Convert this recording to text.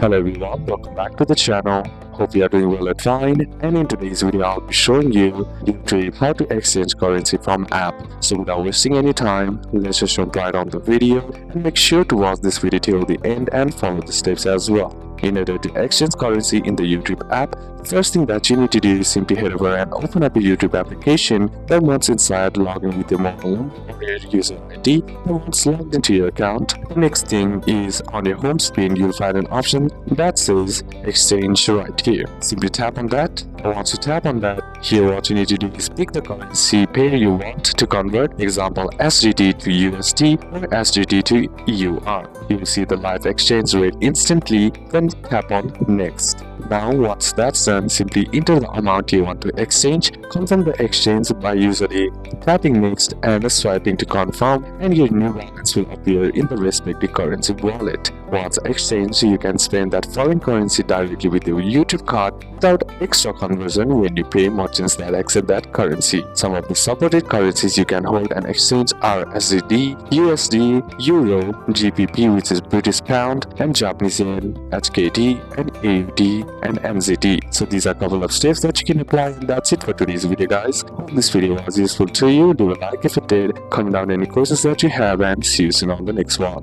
Hello everyone, welcome back to the channel. Hope you are doing well and fine. And in today's video, I'll be showing you YouTrip how to exchange currency from app. So without wasting any time, let's just jump right on the video and make sure to watch this video till the end and follow the steps as well. In order to exchange currency in the YouTrip app, the first thing that you need to do is simply head over and open up your YouTrip application. Then once inside, log in with your mobile number or your user ID. And once logged into your account, the next thing is on your home screen, you'll find an option that says exchange right here. Simply tap on that. And once you tap on that, here what you need to do is pick the currency pair you want to convert, example SGD to USD or SGD to EUR. You will see the live exchange rate instantly, then tap on next. Now once that's done, simply enter the amount you want to exchange, confirm the exchange by usually tapping next and swiping to confirm, and your new balance will appear in the respective currency wallet. Once exchanged, you can spend that foreign currency directly with your YouTrip card without extra conversion when you pay merchants that accept that currency. Some of the supported currencies you can hold and exchange are SGD, USD, Euro, GBP which is British Pound, and Japanese Yen, HKD, and AUD, and NZD. So these are a couple of steps that you can apply, and that's it for today's video guys. Hope this video was useful to you. Do a like if it did, comment down any questions that you have, and see you soon on the next one.